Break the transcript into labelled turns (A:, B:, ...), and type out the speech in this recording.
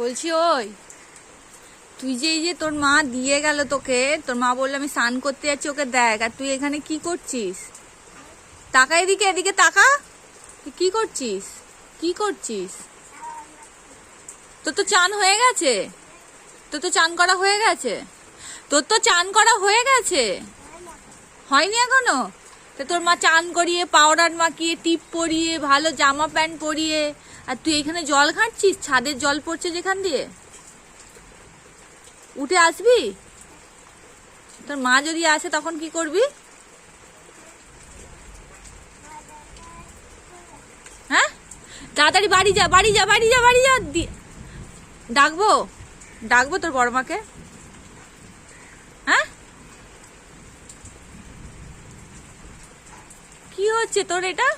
A: বলছি ওই তুই যে এই যে তোর মা দিয়ে গেল তোকে, তোর মা বললো আমি স্নান করতে যাচ্ছি, ওকে দেখ, আর তুই এখানে কি করছিস? তাকা এদিকে, এদিকে তাকা। তুই কি করছিস? কি করছিস? তোর তো চান হয়ে গেছে, তোর তো চান করা হয়ে গেছে, তোর তো চান করা হয়ে গেছে। হয়নি এখনো? তো তোর মা চান করিয়ে, পাউডার মাখিয়ে, টিপ পরিয়ে, ভালো জামা প্যান্ট পরিয়ে, আর তুই এখানে জল ঘাঁটছিস? ছাদের জল পড়ছে যেখান দিয়ে। উঠে আসবি? তোর মা যদি আসে তখন কি করবি? হ্যাঁ, তাড়াতাড়ি বাড়ি যা, বাড়ি যা, বাড়ি যা, বাড়ি যা। ডাকবো? ডাকবো তোর বড় মাকে? হ্যাঁ, কি হচ্ছে তোর এটা?